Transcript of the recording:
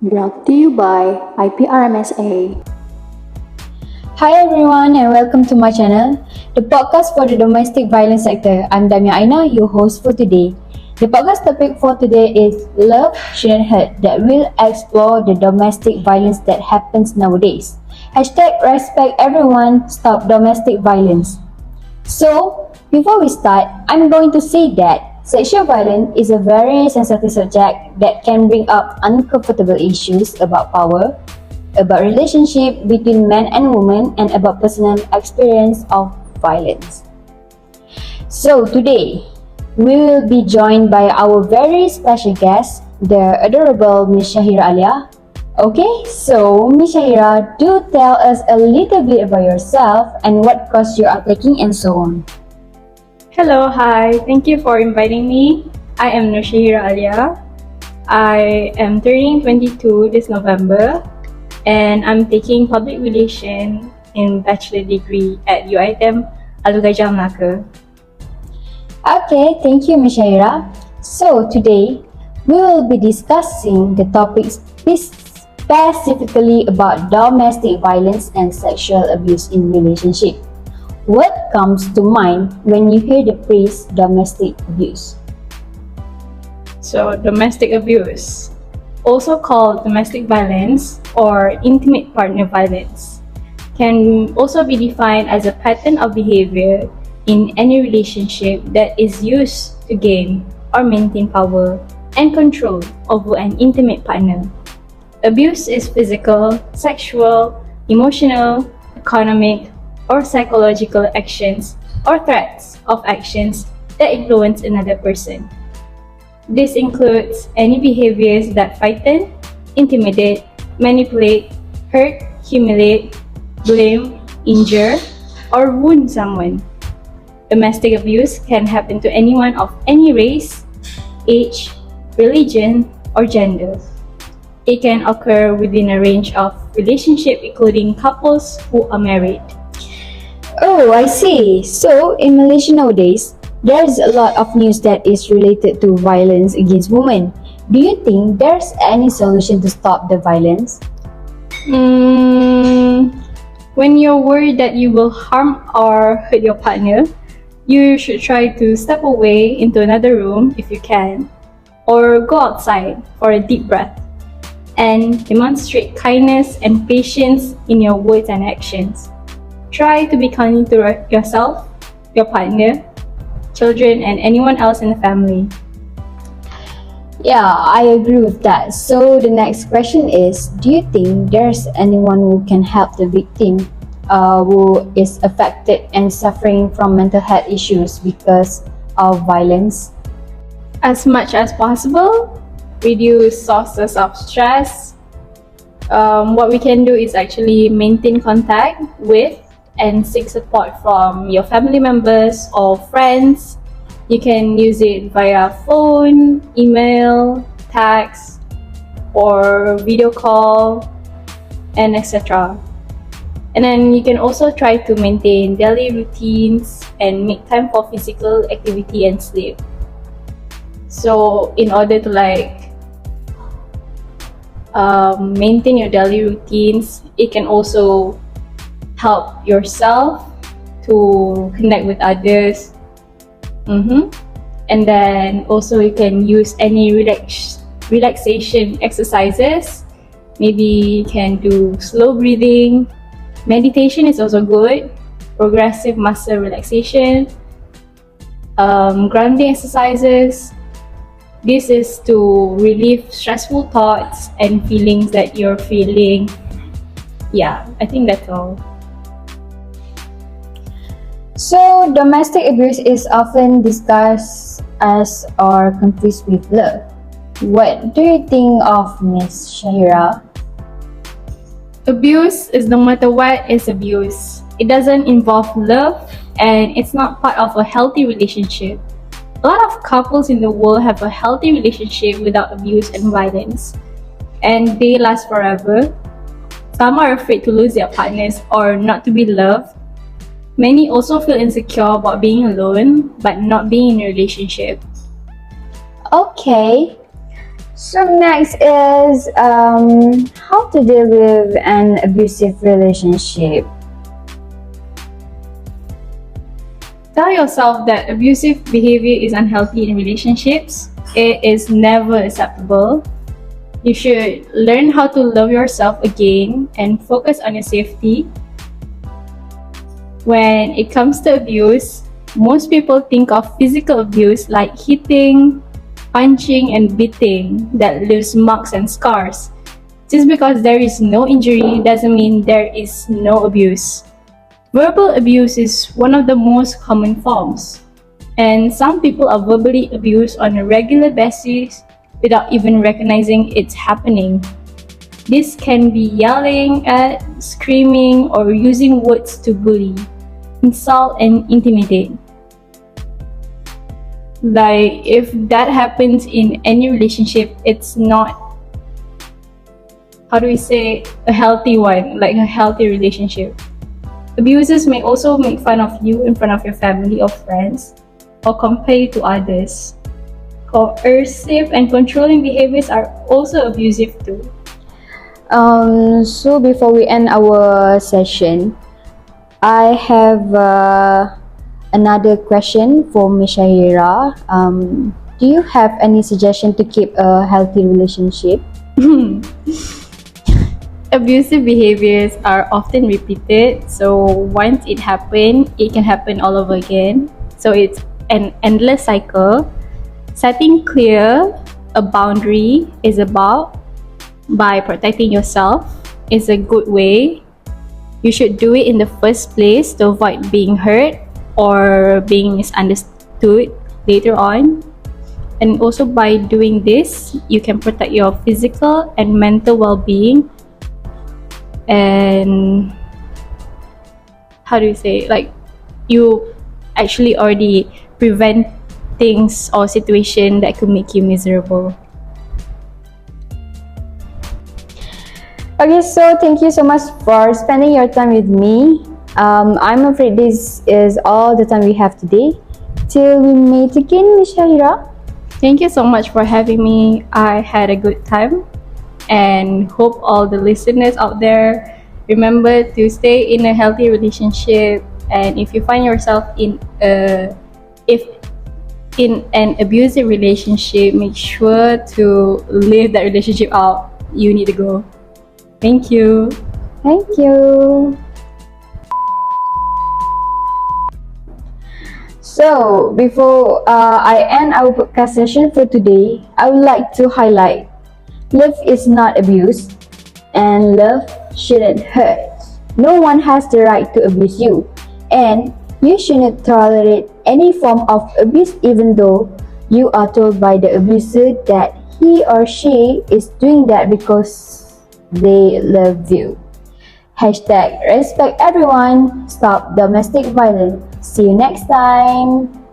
Brought to you by IPRMSA. Hi everyone and welcome to my channel, the podcast for the domestic violence sector. I'm Damia Aina, your host for today. The podcast topic for today is Love Shouldn't Hurt, that will explore the domestic violence that happens nowadays. Hashtag respect everyone, stop domestic violence. So, before we start, I'm going to say that sexual violence is a very sensitive subject that can bring up uncomfortable issues about power, about relationship between men and women, and about personal experience of violence. So today, we will be joined by our very special guest, the adorable Miss Shahira Alia. Okay, so Miss Shahira, do tell us a little bit about yourself and what course you are taking and so on. Hello, hi. Thank you for inviting me. I am Nushira Alia. I am turning 22 this November and I'm taking public relations in bachelor degree at UiTM Alugajah, Melaka. Okay, thank you, Miss Shahira. So today, we will be discussing the topics specifically about domestic violence and sexual abuse in relationship. What comes to mind when you hear the phrase domestic abuse? So, domestic abuse, also called domestic violence or intimate partner violence, can also be defined as a pattern of behavior in any relationship that is used to gain or maintain power and control over an intimate partner. Abuse is physical, sexual, emotional, economic, or psychological actions or threats of actions that influence another person. This includes any behaviors that frighten, intimidate, manipulate, hurt, humiliate, blame, injure, or wound someone. Domestic abuse can happen to anyone of any race, age, religion, or gender. It can occur within a range of relationships, including couples who are married. Oh, I see. So, in Malaysia nowadays, there's a lot of news that is related to violence against women. Do you think there's any solution to stop the violence? When you're worried that you will harm or hurt your partner, you should try to step away into another room if you can, or go outside for a deep breath and demonstrate kindness and patience in your words and actions. Try to be kind to yourself, your partner, children, and anyone else in the family. Yeah, I agree with that. So the next question is, do you think there's anyone who can help the victim who is affected and suffering from mental health issues because of violence? As much as possible, reduce sources of stress. What we can do is actually maintain contact with and seek support from your family members or friends. You can use it via phone, email, text, or video call, and etc. And then you can also try to maintain daily routines and make time for physical activity and sleep. So in order to maintain your daily routines, it can also help yourself to connect with others. And then also you can use any relaxation exercises. Maybe you can do slow breathing. Meditation is also good. Progressive muscle relaxation. Grounding exercises. This is to relieve stressful thoughts and feelings that you're feeling. Yeah, I think that's all. So, domestic abuse is often discussed as or confused with love. What do you think of Miss Shahira? Abuse is no matter what is abuse. It doesn't involve love and it's not part of a healthy relationship. A lot of couples in the world have a healthy relationship without abuse and violence, and they last forever. Some are afraid to lose their partners or not to be loved. Many also feel insecure about being alone but not being in a relationship. Okay. So next is how to deal with an abusive relationship. Tell yourself that abusive behavior is unhealthy in relationships. It is never acceptable. You should learn how to love yourself again and focus on your safety. When it comes to abuse, most people think of physical abuse like hitting, punching, and beating that leaves marks and scars. Just because there is no injury doesn't mean there is no abuse. Verbal abuse is one of the most common forms, and some people are verbally abused on a regular basis without even recognizing it's happening. This can be yelling at, screaming, or using words to bully, insult, and intimidate. Like, if that happens in any relationship, it's not, how do we say, a healthy one, like a healthy relationship. Abusers may also make fun of you in front of your family or friends, or compare you to others. Coercive and controlling behaviors are also abusive too. So before we end our session, I have another question for Miss Shahira. Do you have any suggestion to keep a healthy relationship? Abusive behaviors are often repeated, so once it happens, it can happen all over again. So it's an endless cycle. Setting clear a boundary is about by protecting yourself is a good way. You should do it in the first place to avoid being hurt or being misunderstood later on. And also by doing this, you can protect your physical and mental well-being. And how do you say, like, you actually already prevent things or situation that could make you miserable. Okay, so thank you so much for spending your time with me. I'm afraid this is all the time we have today. Till we meet again, Miss Shahira. Thank you so much for having me. I had a good time and hope all the listeners out there remember to stay in a healthy relationship. And if you find yourself in an abusive relationship, make sure to leave that relationship out. You need to go. Thank you. Thank you. So, before I end our podcast session for today, I would like to highlight love is not abuse, and love shouldn't hurt. No one has the right to abuse you, and you shouldn't tolerate any form of abuse even though you are told by the abuser that he or she is doing that because they love you. Hashtag respect everyone, stop domestic violence. See you next time.